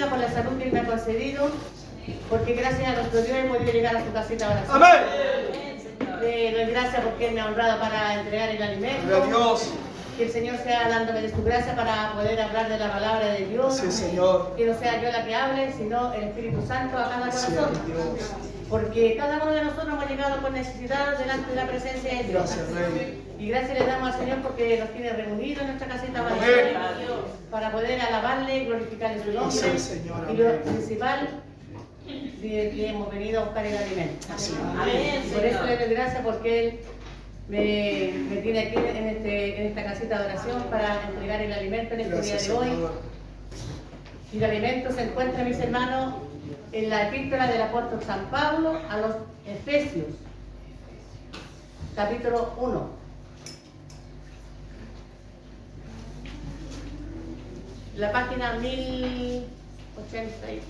bendiga por la salud que Él me ha concedido, porque gracias a nuestro Dios he podido llegar a su casita de oración. Amén. Le doy gracias porque Él me ha honrado para entregar el alimento. Gloria a Dios. Que el Señor sea dándome de su gracia para poder hablar de la palabra de Dios. Sí, Señor. Que no sea yo la que hable, sino el Espíritu Santo a cada Sí, corazón. Dios. Porque cada uno de nosotros hemos llegado con necesidad delante de la presencia de Dios. Gracias, Rey. Y gracias le damos al Señor porque nos tiene reunidos en nuestra casita Amén. para poder alabarle, glorificarle su nombre. Sí, Señor. Y lo principal, que hemos venido a buscar el alimento. Sí. Amén. Por eso le doy gracias porque Él me tiene aquí en esta casita de oración para entregar el alimento en este Gracias, día de hoy. Señor. Y el alimento se encuentra, mis hermanos, en la epístola del apóstol San Pablo a los Efesios, capítulo 1. La página 1083.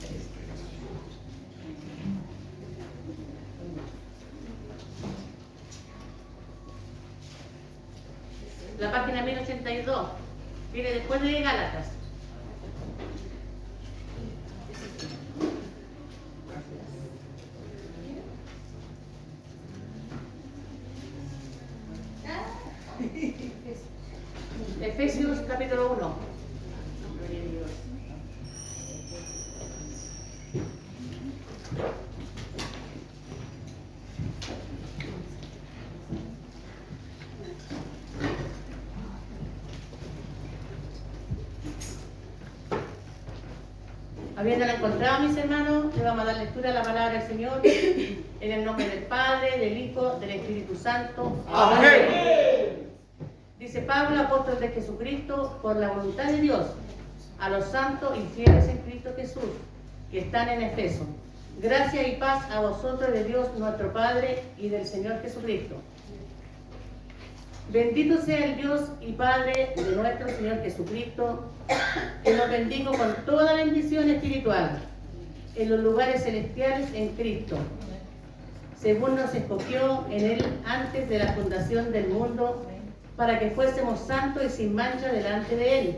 La página 1082. Viene después de Gálatas. Efesios capítulo 1. Habiéndola encontrado, mis hermanos, le vamos a dar lectura a la palabra del Señor en el nombre del Padre, del Hijo, del Espíritu Santo. Amén. Dice Pablo, apóstol de Jesucristo, por la voluntad de Dios, a los santos y fieles en Cristo Jesús, que están en Efeso. Gracia y paz a vosotros de Dios nuestro Padre y del Señor Jesucristo. Bendito sea el Dios y Padre de nuestro Señor Jesucristo, que nos bendigo con toda bendición espiritual en los lugares celestiales en Cristo, según nos escogió en Él antes de la fundación del mundo, para que fuésemos santos y sin mancha delante de Él,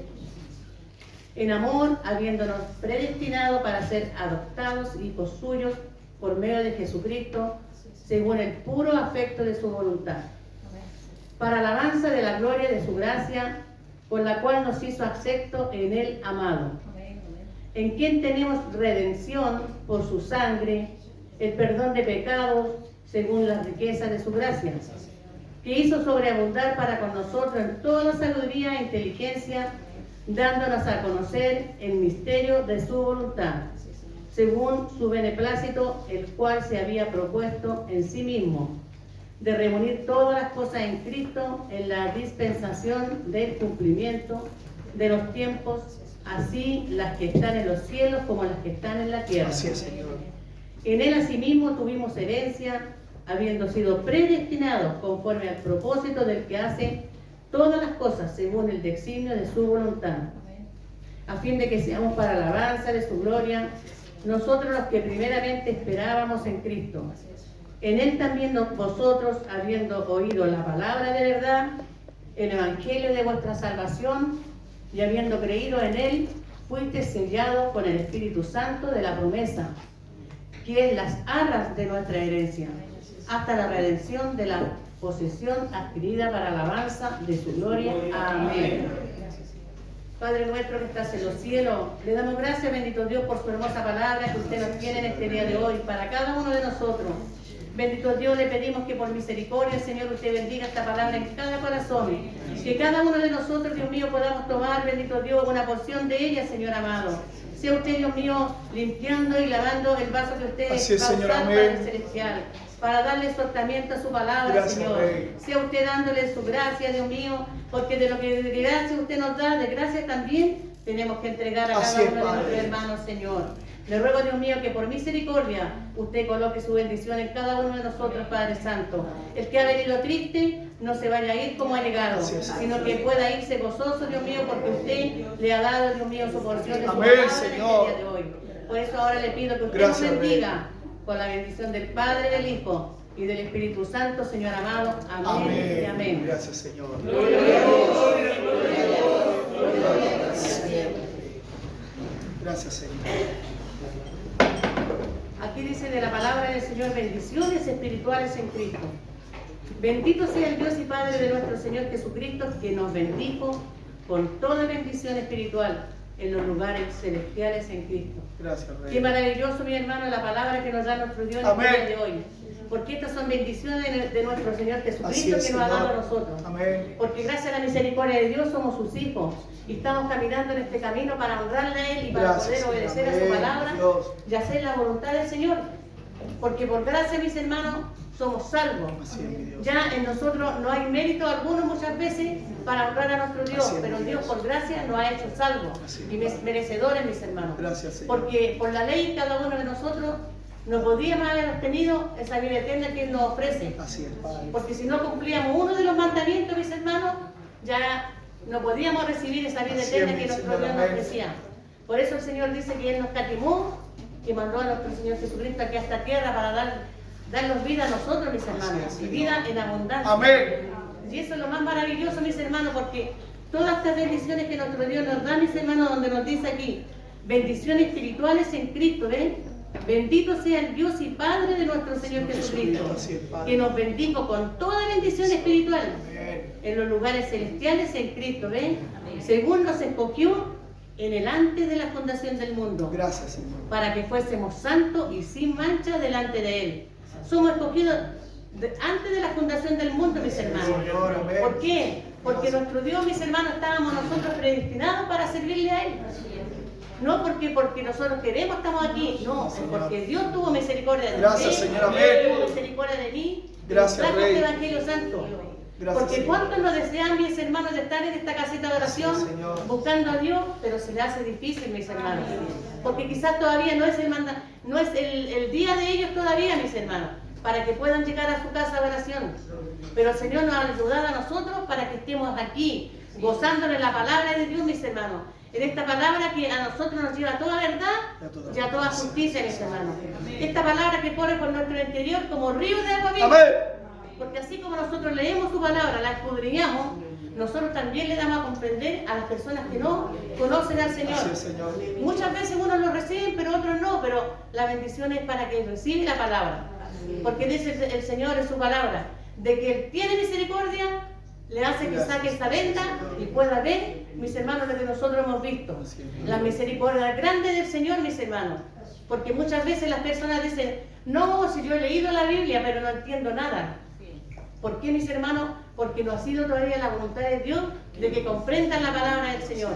en amor, habiéndonos predestinado para ser adoptados hijos suyos por medio de Jesucristo, según el puro afecto de su voluntad, para alabanza de la gloria de su gracia, por la cual nos hizo acepto en Él amado, en quien tenemos redención por su sangre, el perdón de pecados, según las riquezas de su gracia, que hizo sobreabundar para con nosotros en toda sabiduría e inteligencia, dándonos a conocer el misterio de su voluntad, según su beneplácito, el cual se había propuesto en sí mismo, de reunir todas las cosas en Cristo en la dispensación del cumplimiento de los tiempos, así las que están en los cielos como las que están en la tierra. Así es, Señor. En Él asimismo tuvimos herencia, habiendo sido predestinados conforme al propósito del que hace todas las cosas según el designio de su voluntad, a fin de que seamos para alabanza de su gloria, nosotros los que primeramente esperábamos en Cristo. En Él también vosotros, habiendo oído la palabra de verdad, el evangelio de vuestra salvación, y habiendo creído en Él, fuisteis sellados con el Espíritu Santo de la promesa, que es las arras de nuestra herencia, hasta la redención de la posesión adquirida para alabanza de su gloria. Amén. Padre nuestro que estás en los cielos, le damos gracias, bendito Dios, por su hermosa palabra que usted nos tiene en este día de hoy, para cada uno de nosotros. Bendito Dios, le pedimos que por misericordia, Señor, usted bendiga esta palabra en cada corazón. Que cada uno de nosotros, Dios mío, podamos tomar, bendito Dios, una porción de ella, Señor amado. Sea usted, Dios mío, limpiando y lavando el vaso que usted va a usar para el celestial, para darle soltamiento a su palabra, gracias, Señor. Rey. Sea usted dándole su gracia, Dios mío, porque de lo que de gracia usted nos da, de gracia también tenemos que entregar a Así cada es, uno de Padre. nuestros hermanos, Señor. Le ruego, Dios mío, que por misericordia usted coloque su bendición en cada uno de nosotros, Padre Santo. El que ha venido triste no se vaya a ir como ha llegado, Así es. sino que pueda irse gozoso, Dios mío, porque usted le ha dado, Dios mío, su porción de su Amén, palabra Señor. en el día de hoy. Por eso ahora le pido que usted Gracias, nos bendiga con la bendición del Padre, del Hijo y del Espíritu Santo, Señor amado. Amén, Amén. y amén. Gracias, Señor. Gracias, Señor. Aquí dice de la palabra del Señor, bendiciones espirituales en Cristo. Bendito sea el Dios y Padre de nuestro Señor Jesucristo, que nos bendijo con toda bendición espiritual en los lugares celestiales en Cristo. Gracias, Rey. Qué maravilloso, mi hermano, la palabra que nos da nuestro Dios en el día de hoy. Porque estas son bendiciones de nuestro Señor Jesucristo que nos ha dado a nosotros. Amén. Porque gracias a la misericordia de Dios somos sus hijos y estamos caminando en este camino para honrarle a Él y para poder obedecer a su palabra y hacer la voluntad del Señor. Porque por gracia, mis hermanos, somos salvos. Ya en nosotros no hay mérito alguno muchas veces para honrar a nuestro Dios, pero Dios por gracia nos ha hecho salvos y merecedores, mis hermanos. Porque por la ley cada uno de nosotros no podíamos haber obtenido esa vida eterna que Él nos ofrece. Porque si no cumplíamos uno de los mandamientos, mis hermanos, ya no podíamos recibir esa vida eterna que nuestro Dios nos ofrecía. Por eso el Señor dice que Él nos catimó y mandó a nuestro Señor Jesucristo aquí a esta tierra para darnos vida a nosotros, mis hermanos, y vida en abundancia. Amén. Y eso es lo más maravilloso, mis hermanos, porque todas estas bendiciones que nuestro Dios nos da, mis hermanos, donde nos dice aquí, bendiciones espirituales en Cristo, ¿ven? Bendito sea el Dios y Padre de nuestro Señor Jesucristo, que nos bendijo con toda bendición espiritual en los lugares celestiales en Cristo, ¿ven? Según nos escogió en el antes de la fundación del mundo. Gracias, Señor. Para que fuésemos santos y sin mancha delante de Él. Somos escogidos antes de la fundación del mundo, mis hermanos. ¿Por qué? Porque nuestro Dios, mis hermanos, estábamos nosotros predestinados para servirle a Él. No porque nosotros queremos, estamos aquí. No, porque Dios tuvo misericordia de Gracias, usted, Señor. Amén. tuvo misericordia de mí. Gracias, trajo Rey. este Evangelio Santo. Gracias, Porque Señor. cuántos nos desean, mis hermanos, de estar en esta casita de oración, Así es, Señor. buscando a Dios, pero se le hace difícil, mis hermanos. Porque quizás todavía no es el día de ellos todavía, mis hermanos, para que puedan llegar a su casa de oración. Pero el Señor nos ha ayudado a nosotros para que estemos aquí, gozándole la palabra de Dios, mis hermanos. En esta palabra que a nosotros nos lleva a toda verdad y a toda justicia, mis hermanos. Esta palabra que corre por nuestro interior como río de agua viva. Amén. Porque así como nosotros leemos su palabra, la escudriñamos, nosotros también le damos a comprender a las personas que no conocen al Señor. Así es, Señor. Muchas veces unos lo reciben, pero otros no, pero la bendición es para que reciba la palabra. Porque dice el Señor en su palabra, de que Él tiene misericordia, le hace que saque esta venda y pueda ver, mis hermanos, lo que nosotros hemos visto. La misericordia grande del Señor, mis hermanos. Porque muchas veces las personas dicen, no, si yo he leído la Biblia, pero no entiendo nada. ¿Por qué, mis hermanos? Porque no ha sido todavía la voluntad de Dios de que comprendan la palabra del Señor.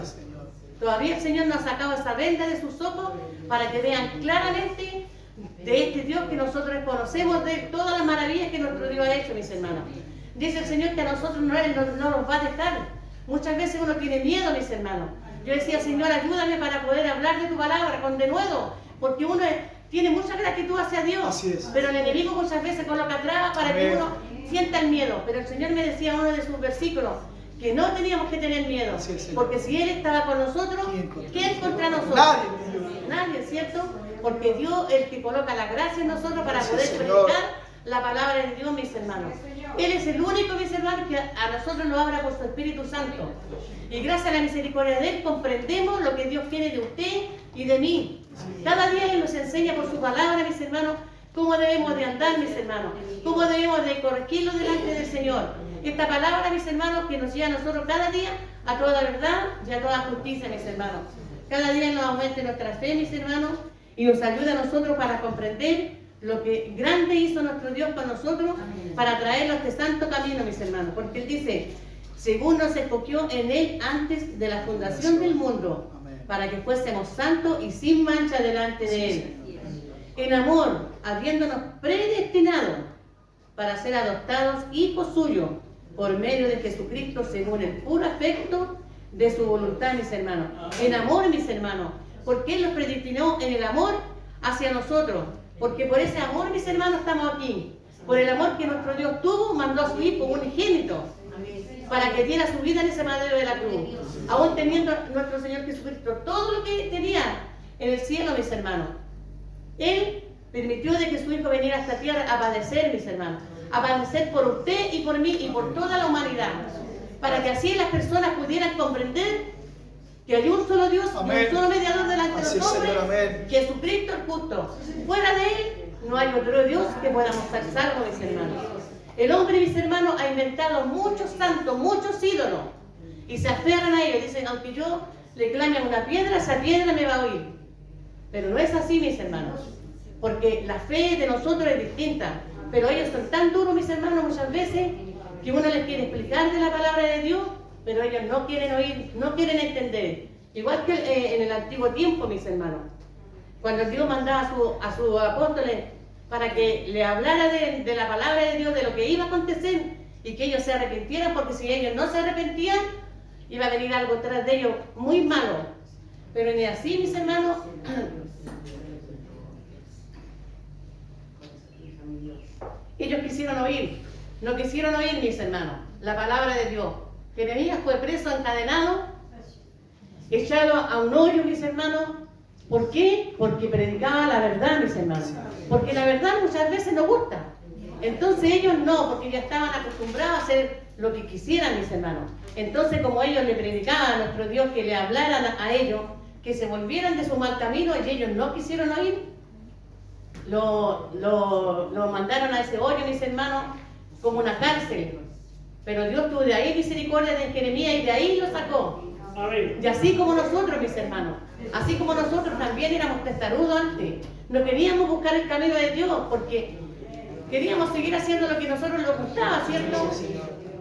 Todavía el Señor nos ha sacado esa venda de sus ojos para que vean claramente de este Dios que nosotros conocemos, de todas las maravillas que nuestro Dios ha hecho, mis hermanos. Dice el Señor que a nosotros no nos va a dejar. Muchas veces uno tiene miedo, mis hermanos. Yo decía, Señor, ayúdame para poder hablar de tu palabra con denuedo, porque uno tiene mucha gratitud hacia Dios. Así es. Pero el enemigo muchas veces coloca trabas para que uno sienta el miedo. Pero el Señor me decía en uno de sus versículos que no teníamos que tener miedo, porque si Él estaba con nosotros, ¿quién contra nosotros? Nadie, ¿cierto? Porque Dios es el que coloca la gracia en nosotros para poder predicar la palabra de Dios, mis hermanos. Él es el único, mis hermanos, que a nosotros nos habla por su Espíritu Santo. Y gracias a la misericordia de Él comprendemos lo que Dios quiere de usted y de mí. Cada día Él nos enseña por su palabra, mis hermanos, cómo debemos de andar, mis hermanos, cómo debemos de corregirlo delante del Señor. Esta palabra, mis hermanos, que nos lleva a nosotros cada día a toda verdad y a toda justicia, mis hermanos. Cada día nos aumente nuestra fe, mis hermanos, y nos ayuda a nosotros para comprender lo que grande hizo nuestro Dios con nosotros para traerlo a este santo camino, mis hermanos. Porque Él dice, según nos escogió en Él antes de la fundación del mundo, para que fuésemos santos y sin mancha delante de Él. En amor, habiéndonos predestinado para ser adoptados hijos suyos por medio de Jesucristo según el puro afecto de su voluntad, mis hermanos. En amor, mis hermanos, porque Él nos predestinó en el amor hacia nosotros. Porque por ese amor, mis hermanos, estamos aquí. Por el amor que nuestro Dios tuvo, mandó a su Hijo unigénito para que diera su vida en ese madero de la cruz. Aún teniendo nuestro Señor Jesucristo todo lo que tenía en el cielo, mis hermanos. Él permitió de que su Hijo viniera a esta tierra a padecer, mis hermanos. A padecer por usted y por mí y por toda la humanidad. Para que así las personas pudieran comprender que hay un solo Dios y Amén. un solo mediador delante de Así los es, hombres, Señor, amén. Jesucristo el justo. Fuera de Él no hay otro Dios que podamos estar salvos, mis hermanos. El hombre, mis hermanos, ha inventado muchos santos, muchos ídolos, y se aferran a ellos. Dicen, aunque yo le clame a una piedra, esa piedra me va a oír. Pero no es así, mis hermanos, porque la fe de nosotros es distinta. Pero ellos son tan duros, mis hermanos, muchas veces, que uno les quiere explicar de la palabra de Dios, pero ellos no quieren oír, no quieren entender. Igual que en el antiguo tiempo, mis hermanos, cuando Dios mandaba a sus apóstoles para que le hablara de la palabra de Dios, de lo que iba a acontecer, y que ellos se arrepintieran, porque si ellos no se arrepentían, iba a venir algo tras de ellos muy malo. Pero ni así, mis hermanos, ellos quisieron oír, no quisieron oír, mis hermanos, la palabra de Dios. Jeremías fue preso, encadenado, echado a un hoyo, mis hermanos. ¿Por qué? Porque predicaba la verdad, mis hermanos. Porque la verdad muchas veces no gusta. Entonces ellos no, porque ya estaban acostumbrados a hacer lo que quisieran, mis hermanos. Entonces, como ellos le predicaban a nuestro Dios que le hablaran a ellos, que se volvieran de su mal camino, y ellos no quisieron oír, lo mandaron a ese hoyo, mis hermanos, como una cárcel. Pero Dios tuvo de ahí misericordia de Jeremías y de ahí lo sacó. Y así como nosotros, mis hermanos, así como nosotros también éramos testarudos antes, no queríamos buscar el camino de Dios porque queríamos seguir haciendo lo que a nosotros nos gustaba, ¿cierto?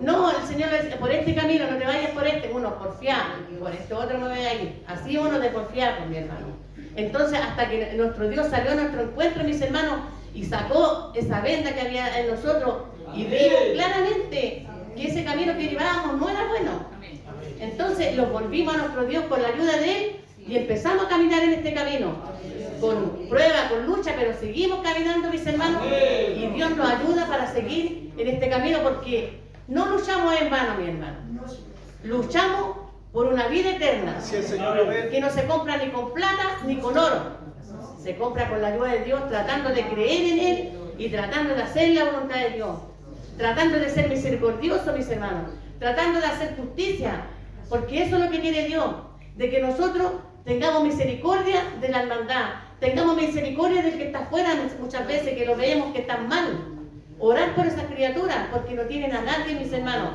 No, el Señor le dice, por este camino, no te vayas por este, uno porfiar, por este otro me voy a ir. Así uno de porfiar, pues, mi hermano. Entonces, hasta que nuestro Dios salió a nuestro encuentro, mis hermanos, y sacó esa venda que había en nosotros, y vimos claramente que ese camino que llevábamos no era bueno. Entonces los volvimos a nuestro Dios con la ayuda de Él y empezamos a caminar en este camino, con prueba, con lucha, pero seguimos caminando, mis hermanos, y Dios nos ayuda para seguir en este camino, porque no luchamos en vano, mi hermano. Luchamos por una vida eterna, Así es, Señor, amén. que no se compra ni con plata ni con oro. Se compra con la ayuda de Dios, tratando de creer en Él y tratando de hacer la voluntad de Dios, tratando de ser misericordioso, mis hermanos, tratando de hacer justicia, porque eso es lo que quiere Dios, de que nosotros tengamos misericordia de la hermandad, tengamos misericordia del que está afuera muchas veces, que lo vemos que están mal. Orar por esas criaturas, porque no tienen a nadie, mis hermanos,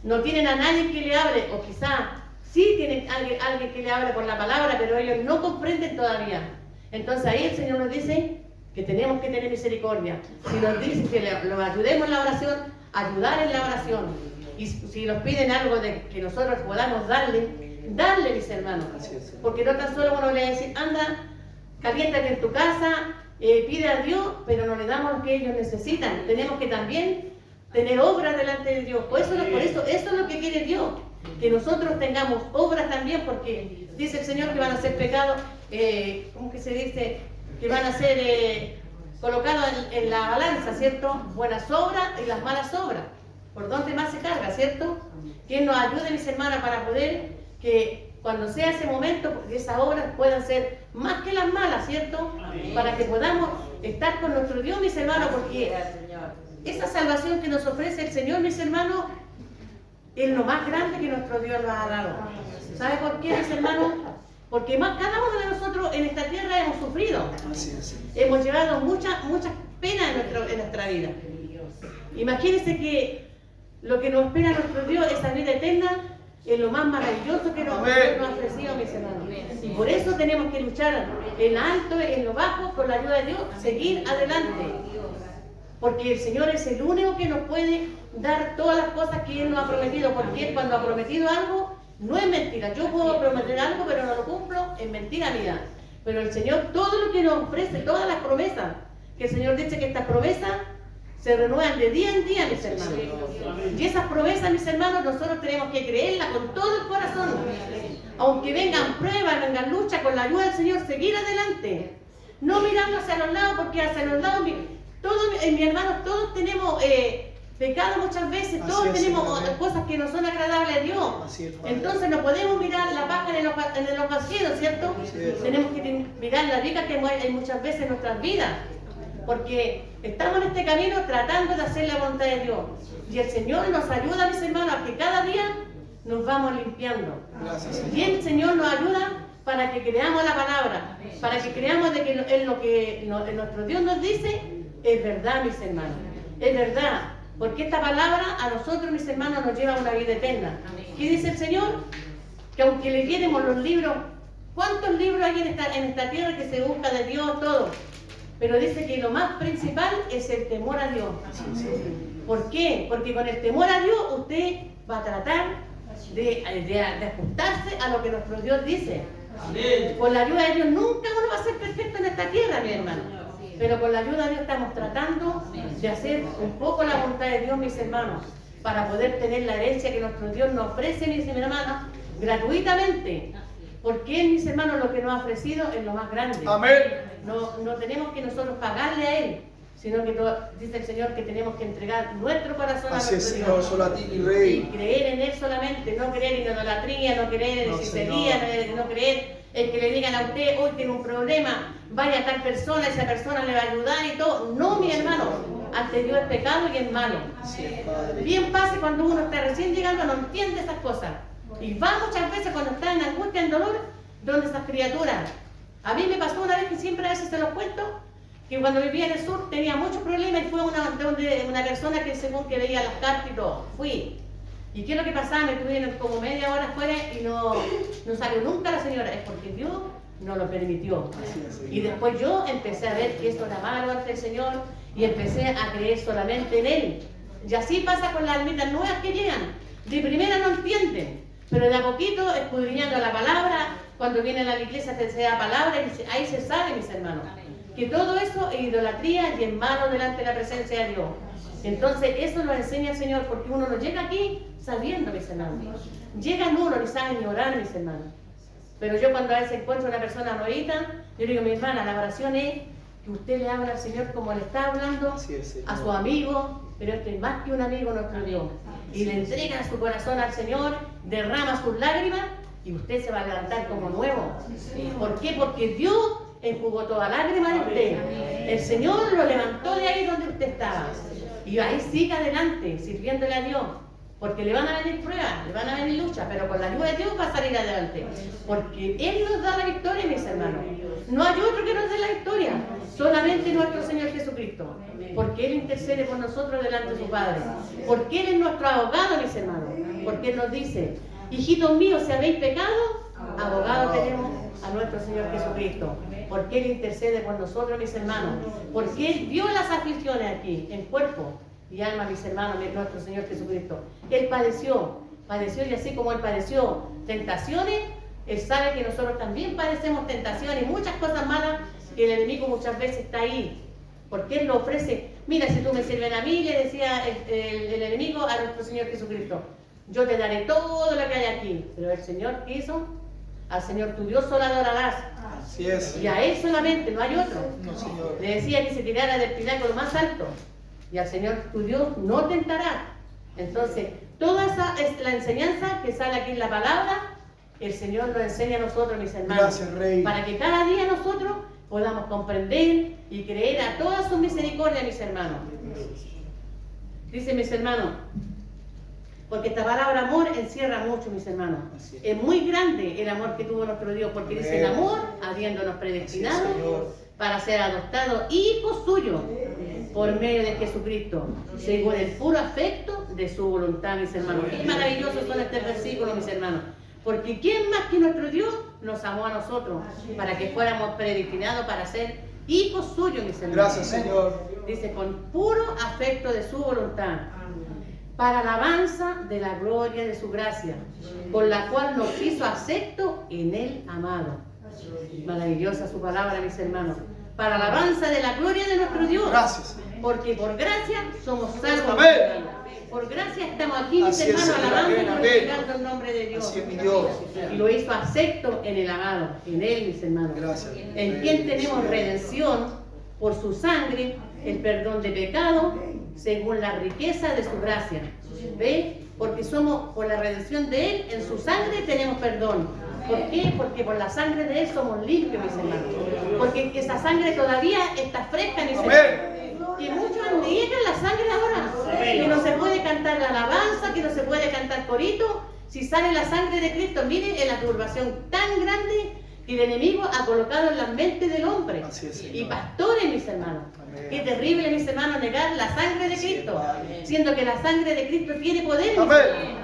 no tienen a nadie que le hable, o quizá sí tienen alguien que le hable por la palabra, pero ellos no comprenden todavía. Entonces ahí el Señor nos dice que tenemos que tener misericordia. Si nos dice que los ayudemos en la oración, ayudar en la oración. Y si nos piden algo de que nosotros podamos darle, mis hermanos. Porque no tan solo uno le dice, anda, caliéntate en tu casa, pide a Dios, pero no le damos lo que ellos necesitan. Tenemos que también tener obras delante de Dios. Por eso es lo que quiere Dios, que nosotros tengamos obras también, porque dice el Señor que van a ser pecados, ¿cómo que se dice? Que van a ser colocados en la balanza, ¿cierto? Buenas obras y las malas obras. ¿Por dónde más se carga, cierto? Que nos ayude, mis hermanas, para poder que cuando sea ese momento, porque esas obras puedan ser más que las malas, ¿cierto? Para que podamos estar con nuestro Dios, mis hermanos, porque esa salvación que nos ofrece el Señor, mis hermanos, es lo más grande que nuestro Dios nos ha dado. ¿Sabe por qué, mis hermanos? Porque cada uno de nosotros en esta tierra hemos sufrido. Hemos llevado muchas penas en nuestra vida. Imagínense que lo que nos espera nuestro Dios, esa vida eterna, es lo más maravilloso que nos ha ofrecido, mis hermanos. Y por eso tenemos que luchar en lo alto, en lo bajo, con la ayuda de Dios, seguir adelante. Porque el Señor es el único que nos puede dar todas las cosas que Él nos ha prometido. Porque Él, cuando ha prometido algo, no es mentira. Yo puedo prometer algo, pero no lo cumplo, es mentira mía. Pero el Señor, todo lo que nos ofrece, todas las promesas, que el Señor dice que estas promesas se renuevan de día en día, mis hermanos. Y esas promesas, mis hermanos, nosotros tenemos que creerlas con todo el corazón. Aunque vengan pruebas, vengan luchas, con la ayuda del Señor, seguir adelante. No mirando hacia los lados, porque hacia los lados, mi hermano, todos tenemos pecado muchas veces, todos tenemos cosas que no son agradables a Dios. Entonces no podemos mirar la paja en el vacío, ¿cierto? Tenemos que mirar la rica que hay muchas veces en nuestras vidas. Porque estamos en este camino tratando de hacer la voluntad de Dios. Y el Señor nos ayuda, mis hermanos, a que cada día nos vamos limpiando. Gracias, Señor. Y el Señor nos ayuda para que creamos la palabra, para que creamos de que en lo que nuestro Dios nos dice es verdad, mis hermanos. Es verdad, porque esta palabra a nosotros, mis hermanos, nos lleva a una vida eterna. ¿Qué dice el Señor? Que aunque leyéramos los libros, ¿cuántos libros hay en esta tierra que se busca de Dios, todo? Pero dice que lo más principal es el temor a Dios. ¿Por qué? Porque con el temor a Dios usted va a tratar de ajustarse a lo que nuestro Dios dice. Con la ayuda de Dios nunca uno va a ser perfecto en esta tierra, mi hermano. Pero con la ayuda de Dios estamos tratando de hacer un poco la voluntad de Dios, mis hermanos, para poder tener la herencia que nuestro Dios nos ofrece, mis hermanos, gratuitamente. Porque Él, mis hermanos, lo que nos ha ofrecido es lo más grande. Amén. No tenemos que nosotros pagarle a Él, sino que dice el Señor que tenemos que entregar nuestro corazón Así a es, nuestro Señor, Dios. solo a ti, mi Y Rey. creer en Él solamente, no creer en idolatría, no creer en No, hechicería, Señor. no creer en que le digan a usted, hoy tiene un problema, vaya a tal persona, esa persona le va a ayudar y todo. No, mi hermano, ante Dios es pecado y es malo. Así es, Padre. Bien pasa cuando uno está recién llegando, no entiende esas cosas. Y va muchas veces cuando está en angustia, en dolor, donde esas criaturas. A mí me pasó una vez que siempre a veces se los cuento, que cuando vivía en el sur tenía muchos problemas y fue una persona que según que veía las cartas y todo, fui. ¿Y qué es lo que pasaba? Me tuvieron como media hora afuera y no salió nunca la señora. Es porque Dios no lo permitió. Y después yo empecé a ver que esto era malo ante el Señor y empecé a creer solamente en Él. Y así pasa con las almitas nuevas que llegan. De primera no entienden, pero de a poquito, escudriñando la palabra, cuando vienen a la iglesia se da palabra y ahí se sabe, mis hermanos, que todo eso es idolatría y es malo delante de la presencia de Dios. Entonces eso lo enseña el Señor, porque uno no llega aquí sabiendo, mis hermanos. Llegan uno ni saben ni orar, mis hermanos. Pero yo cuando a veces encuentro a una persona nuevita, yo digo, mi hermana, la oración es que usted le habla al Señor como le está hablando Así es, Señor. a su amigo, pero este es más que un amigo nuestro Dios. Y le entrega su corazón al Señor, derrama sus lágrimas y usted se va a levantar como nuevo. ¿Por qué? Porque Dios enjugó toda lágrima de usted. El Señor lo levantó de ahí donde usted estaba. Y ahí siga adelante, sirviéndole a Dios. Porque le van a venir pruebas, le van a venir luchas, pero con la ayuda de Dios va a salir adelante. Porque Él nos da la victoria, mis hermanos. No hay otro que nos dé la victoria, solamente nuestro Señor Jesucristo. Porque Él intercede por nosotros delante de su Padre. Porque Él es nuestro abogado, mis hermanos. Porque Él nos dice, hijitos míos, si habéis pecado, abogado tenemos a nuestro Señor Jesucristo. Porque Él intercede por nosotros, mis hermanos. Porque Él vio las aflicciones aquí, en cuerpo y alma, mis hermanos, nuestro Señor Jesucristo. Él padeció y así como Él padeció tentaciones, Él sabe que nosotros también padecemos tentaciones y muchas cosas malas que el enemigo muchas veces está ahí. Porque Él lo ofrece. Mira, si tú me sirves a mí, le decía el enemigo a nuestro Señor Jesucristo, yo te daré todo lo que hay aquí. Pero el Señor, ¿qué hizo? Al Señor tu Dios solo adorarás. Así es. Y a Él solamente, no hay otro. No, Señor. Le decía que se tirara del pináculo más alto. Y al Señor tu Dios no tentará. Entonces, toda esa es la enseñanza que sale aquí en la palabra, el Señor nos enseña a nosotros, mis hermanos. Gracias, Rey. Para que cada día nosotros podamos comprender y creer a todas sus misericordias, mis hermanos. Dice, mis hermanos, porque esta palabra amor encierra mucho, mis hermanos. Así es. Es muy grande el amor que tuvo nuestro Dios, porque dice el amor, habiéndonos predestinado Así es, Señor. para ser adoptados hijos suyos por medio de Jesucristo, según el puro afecto de su voluntad, mis hermanos. Qué maravillosos son estos versículos, mis hermanos. Porque ¿quién más que nuestro Dios nos amó a nosotros para que fuéramos predestinados para ser hijos suyos, mis hermanos? Gracias, Señor. Dice, con puro afecto de su voluntad, para alabanza de la gloria de su gracia, con la cual nos hizo acepto en el amado. Maravillosa su palabra, mis hermanos. Para alabanza de la gloria de nuestro Dios. Gracias. Porque por gracia somos salvos. Amén. mis hermanos. Por gracia estamos aquí, mis Así es, hermanos, Señor. alabando y Amén, glorificando el nombre de Dios. Así es, mi Dios. Y lo hizo acepto en el amado, en Él, mis hermanos. Gracias. En quien tenemos redención por su sangre, el perdón de pecado, según la riqueza de su gracia. ¿Ve? Porque somos, por la redención de Él, en su sangre tenemos perdón. ¿Por qué? Porque por la sangre de Él somos limpios, mis hermanos. Porque esa sangre todavía está fresca, mis hermanos. Y muchos niegan la sangre ahora. Que no se puede cantar la alabanza, que no se puede cantar corito. Si sale la sangre de Cristo, miren en la turbación tan grande que el enemigo ha colocado en la mente del hombre. Así es, Señor. Y pastores, mis hermanos. Amén. Qué terrible, mis hermanos, negar la sangre de Así es, Cristo, Padre. siendo que la sangre de Cristo tiene poder. mis Amén. hermanos.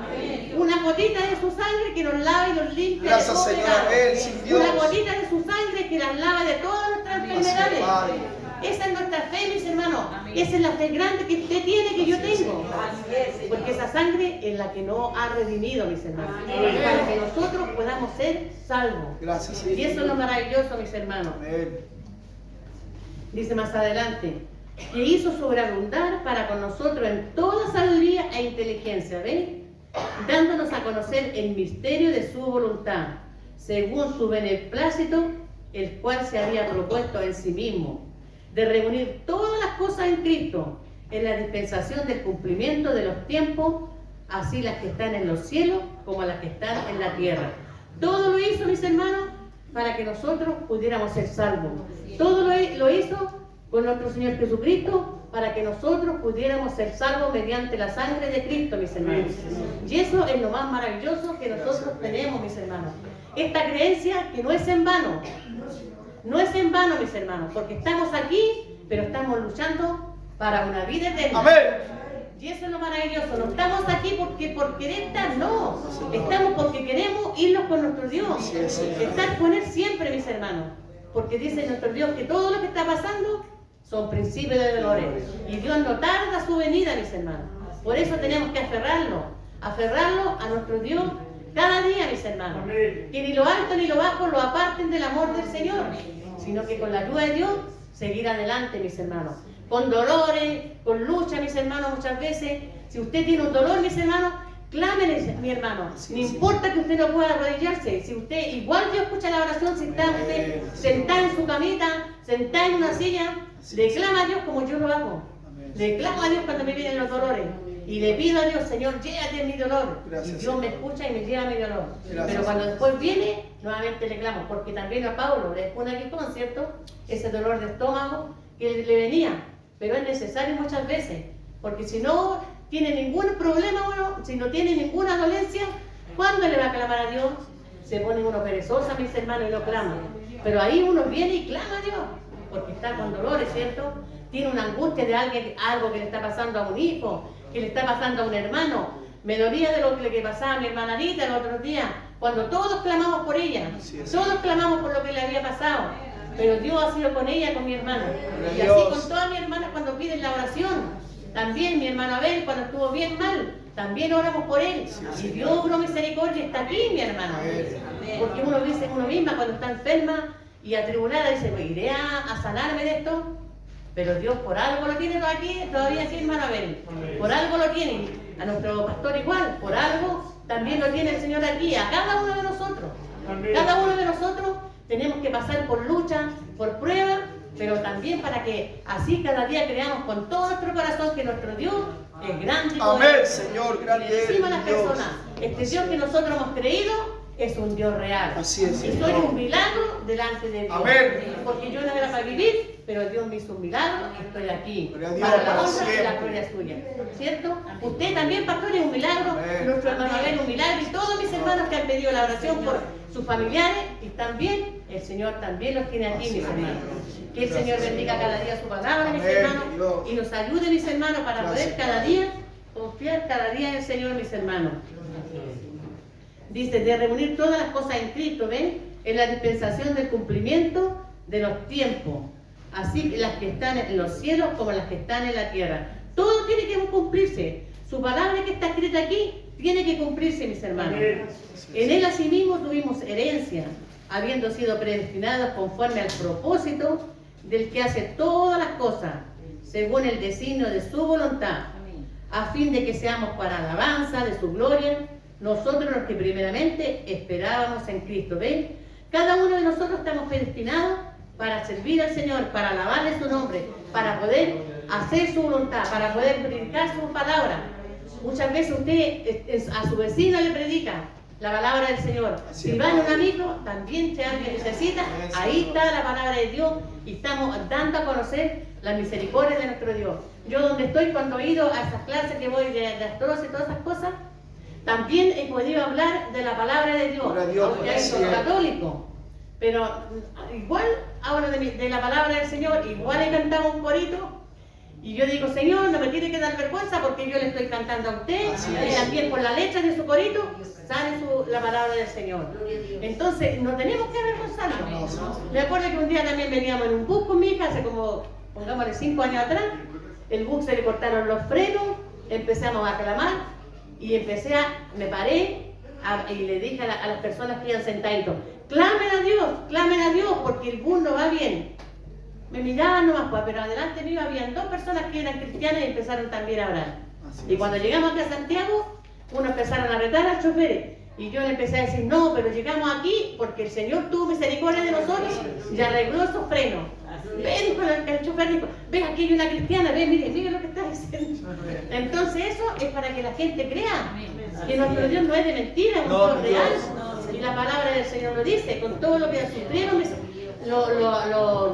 Una gotita de su sangre que nos lava y nos limpia Gracias, de todo Señor. pecado. Amén. Sin Dios. Una gotita de su sangre que las lava de todas nuestras Así es, enfermedades. Padre. Esa es nuestra fe, mis hermanos. Amén. Esa es la fe grande que usted tiene, que yo Así es, tengo. Señor. Así es, Señor. Porque esa sangre es la que nos ha redimido, mis hermanos. Amén. Para que nosotros podamos ser salvos. Gracias, Y Señor. eso es lo maravilloso, mis hermanos. Amén. Dice más adelante, que hizo sobreabundar para con nosotros en toda sabiduría e inteligencia, ¿ven? Dándonos a conocer el misterio de su voluntad, según su beneplácito, el cual se había propuesto en sí mismo, de reunir todas las cosas en Cristo, en la dispensación del cumplimiento de los tiempos, así las que están en los cielos como las que están en la tierra. Todo lo hizo, mis hermanos, para que nosotros pudiéramos ser salvos. Todo lo hizo con nuestro Señor Jesucristo para que nosotros pudiéramos ser salvos mediante la sangre de Cristo, mis hermanos. Y eso es lo más maravilloso que nosotros tenemos, mis hermanos. Esta creencia que no es en vano. No es en vano, mis hermanos, porque estamos aquí, pero estamos luchando para una vida eterna. Amén. Y eso es lo maravilloso. No estamos aquí porque por querer estar, no. Estamos porque queremos irnos con nuestro Dios. Así es, Señor. Estar con Él siempre, mis hermanos. Porque dice nuestro Dios que todo lo que está pasando son principios de dolores. Y Dios no tarda su venida, mis hermanos. Por eso tenemos que aferrarlo a nuestro Dios cada día, mis hermanos. Que ni lo alto ni lo bajo lo aparten del amor del Señor, sino que con la ayuda de Dios seguir adelante, mis hermanos. Con dolores, con lucha, mis hermanos, muchas veces. Si usted tiene un dolor, mis hermanos, clámele, mi hermano. No importa que usted no pueda arrodillarse. Si usted, igual Dios escucha la oración, si está usted sentada en su camita, sentada en una silla, le clama a Dios como yo lo hago. Le clamo a Dios cuando me vienen los dolores. Y le pido a Dios, Señor, llévate mi dolor. Gracias, Y Dios me Señor. escucha y me lleva mi dolor. Gracias, Pero cuando Señor. después viene, nuevamente le clamo. Porque también a Pablo le pone aquí con, ¿cierto? Ese dolor de estómago que le venía. Pero es necesario muchas veces. Porque si no tiene ningún problema, bueno, si no tiene ninguna dolencia, ¿cuándo le va a clamar a Dios? Se pone uno perezosa, mis hermanos, y no clama. Pero ahí uno viene y clama a Dios. Porque está con dolores, ¿cierto? Tiene una angustia de alguien, algo que le está pasando a un hijo, que le está pasando a un hermano. Me dolía de lo que le pasaba a mi hermana Anita el otro día, cuando todos clamamos por ella, Así es. todos clamamos por lo que le había pasado, pero Dios ha sido con ella, con mi hermana. Y así Dios. con todas mis hermanas cuando piden la oración. También mi hermano Abel, cuando estuvo bien mal, también oramos por él. Y Dios, obró misericordia, está aquí, mi hermano. Porque uno dice, uno misma cuando está enferma y atribulada, dice, pues iré a sanarme de esto. Pero Dios por algo lo tiene aquí, todavía aquí, hermano Abel. Por algo lo tiene. A nuestro pastor igual, por algo también lo tiene el Señor aquí, a cada uno de nosotros. Cada uno de nosotros tenemos que pasar por lucha, por prueba, pero también para que así cada día creamos con todo nuestro corazón que nuestro Dios es grande. y Amén, poderoso. Señor, Y grande le decimos a las es Dios. personas, este Dios que nosotros hemos creído es un Dios real. Así es, Y Señor. soy un milagro delante de Dios. Amén. Porque yo no era para vivir, pero Dios me hizo un milagro y estoy aquí. Gloria a Dios, Para la para honra y la siempre. gloria suya. ¿Cierto? Usted también, pastor, es un milagro. Amén. Nuestro hermano Abel, un milagro. Y todos mis hermanos que han pedido la oración por sus familiares. Y también el Señor también los tiene aquí, mis hermanos. Que el Señor bendiga cada día su palabra, mis Amén, hermanos. Dios. Y nos ayude, mis hermanos, para Gracias, poder cada día confiar cada día en el Señor, mis hermanos. Dice, de reunir todas las cosas en Cristo, ¿ven? En la dispensación del cumplimiento de los tiempos. Así las que están en los cielos como las que están en la tierra. Todo tiene que cumplirse. Su palabra que está escrita aquí tiene que cumplirse, mis hermanos. En él asimismo tuvimos herencia, habiendo sido predestinados conforme al propósito del que hace todas las cosas, según el designio de su voluntad, a fin de que seamos para alabanza de su gloria, nosotros los que primeramente esperábamos en Cristo. ¿Ven? Cada uno de nosotros estamos predestinados para servir al Señor, para alabarle su nombre, para poder hacer su voluntad, para poder predicar su palabra. Muchas veces usted a su vecino le predica la palabra del Señor. Así Si es, va en un Padre. amigo, también si alguien necesita, Amén, ahí Señor. está la palabra de Dios y estamos dando a conocer la misericordia de nuestro Dios. Yo donde estoy, cuando he ido a esas clases que voy de artrosis y todas esas cosas, También he podido hablar de la palabra de Dios, Gloria a Dios, aunque hay sí. soy católico. Pero igual hablo de la palabra del Señor, igual he cantado un corito. Y yo digo, Señor, no me tiene que dar vergüenza porque yo le estoy cantando a usted. Así Y es. también por la letra de su corito sale la palabra del Señor. Entonces, no tenemos que avergonzarnos. Me acuerdo que un día también veníamos en un bus con mi hija, hace como, pongámosle 5 años atrás. El bus se le cortaron los frenos, empezamos a clamar y me paré y le dije a las personas que iban sentaditos, clamen a Dios porque el bus no va bien. Me miraban nomás, pues, pero adelante mío habían 2 personas que eran cristianas y empezaron también a orar. Así Y cuando llegamos acá a Santiago, unos empezaron a retar al chofer. Y yo le empecé a decir, no, pero llegamos aquí porque el Señor tuvo misericordia de nosotros y arregló esos frenos. Ven, dijo el chofer, dijo, ven, aquí hay una cristiana, ven, mire lo que está diciendo. Entonces eso es para que la gente crea que nuestro Dios no es de mentira, es un No, Dios Dios. real. Y la palabra del Señor lo dice, con todo lo que sufrieron los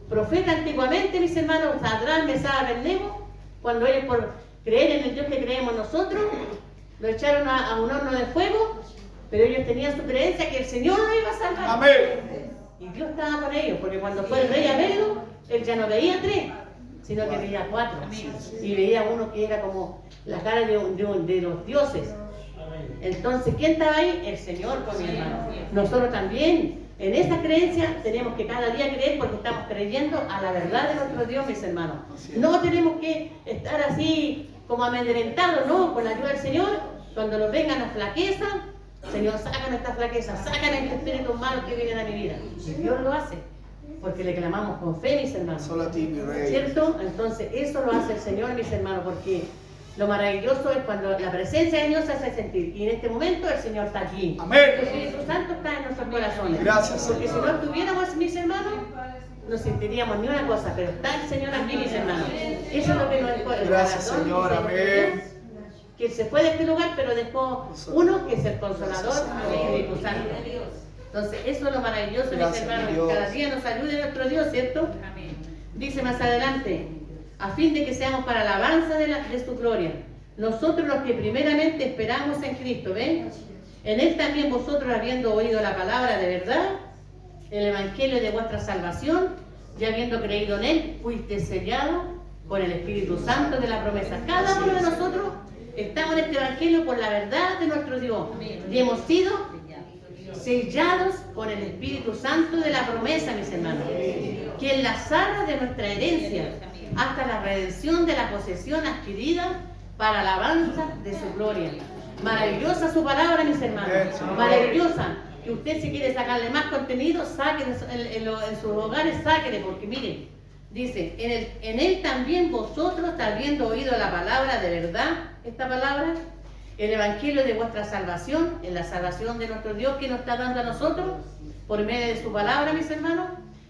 profetas antiguamente, mis hermanos, Sadrán, Mesad, Abednego, cuando ellos por creer en el Dios que creemos nosotros, lo echaron a un horno de fuego, pero ellos tenían su creencia que el Señor lo iba a salvar. Amén. Y Dios estaba con ellos, porque cuando fue el rey a verlo, él ya no veía 3, sino que veía 4. Y veía uno que era como la cara de los dioses. Entonces, ¿quién estaba ahí? El Señor, con mi hermano. Nosotros también, en esta creencia, tenemos que cada día creer porque estamos creyendo a la verdad de nuestro Dios, mis hermanos. No tenemos que estar así como amedrentados, no, con la ayuda del Señor. Cuando nos vengan las flaquezas, Señor, sácame esta flaqueza, sácame este espíritu malo que viene a mi vida. Y Dios lo hace, porque le clamamos con fe, mis hermanos. Solo a ti, mi rey. ¿Cierto? Entonces, eso lo hace el Señor, mis hermanos, porque lo maravilloso es cuando la presencia de Dios se hace sentir. Y en este momento el Señor está aquí. Amén. El Espíritu Santo está en nuestros corazones. Gracias, Porque si Señor. no estuviéramos, mis hermanos, no sentiríamos ni una cosa, pero está el Señor aquí, mis hermanos. Eso es lo que nos dejó el Gracias, corazón, Señor. dice Amén. Dios, que Él se fue de este lugar, pero dejó uno que es el Consolador, el Espíritu Santo. Entonces, eso es lo maravilloso, mis Gracias, hermanos, Dios. que cada día nos ayude nuestro Dios, ¿cierto? Dice más adelante, a fin de que seamos para alabanza de su gloria. Nosotros los que primeramente esperamos en Cristo, ¿ven? En Él también vosotros, habiendo oído la palabra de verdad, el evangelio de vuestra salvación, y habiendo creído en Él, fuiste sellado con el Espíritu Santo de la promesa. Cada uno de nosotros estamos en este evangelio por la verdad de nuestro Dios. Y hemos sido sellados con el Espíritu Santo de la promesa, mis hermanos, que enlazará de nuestra herencia hasta la redención de la posesión adquirida para alabanza de su gloria. Maravillosa su palabra, mis hermanos, maravillosa. Que usted, si quiere sacarle más contenido, sáquele en sus hogares, sáquele, porque miren, dice, en él también vosotros, habiendo oído la palabra de verdad, esta palabra, el evangelio de vuestra salvación, en la salvación de nuestro Dios que nos está dando a nosotros, por medio de su palabra, mis hermanos,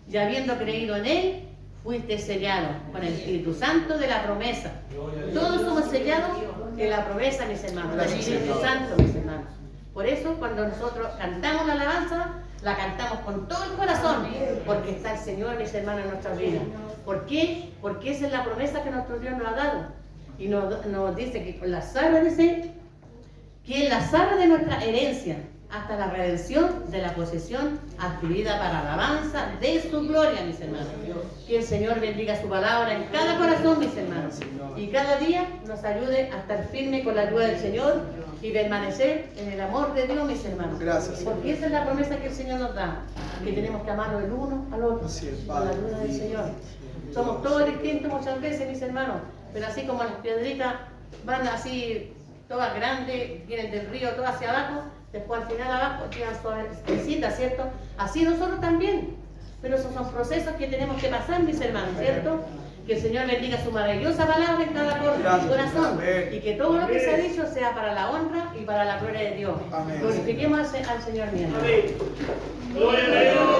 y habiendo creído en Él, fuiste sellado con el Espíritu Santo de la promesa. Todos somos sellados en la promesa, mis hermanos, del Gracias, Espíritu Señor. Santo, mis hermanos. Por eso, cuando nosotros cantamos la alabanza, la cantamos con todo el corazón, porque está el Señor, mis hermanos, en nuestras vidas. ¿Por qué? Porque esa es la promesa que nuestro Dios nos ha dado. Y nos dice que con la zarra, dice, que enlazara de nuestra herencia hasta la redención de la posesión adquirida para alabanza de su gloria, mis hermanos. Que el Señor bendiga su palabra en cada corazón, mis hermanos. Y cada día nos ayude a estar firme con la ayuda del Señor y permanecer en el amor de Dios, mis hermanos. Gracias, Señor. Porque esa es la promesa que el Señor nos da, que tenemos que amarnos el uno al otro Así es, con la Padre. ayuda del Señor. Somos todos distintos muchas veces, mis hermanos, pero así como las piedritas van así todas grandes, vienen del río todas hacia abajo, después al final abajo quedan suavecitas, ¿cierto? Así nosotros también. Pero esos son procesos que tenemos que pasar, mis hermanos, ¿cierto? Que el Señor bendiga su maravillosa palabra en cada corazón. Amén. Y que todo lo que se ha dicho sea para la honra y para la gloria de Dios. Amén. Glorifiquemos al Señor, mi hermano. Gloria a Dios.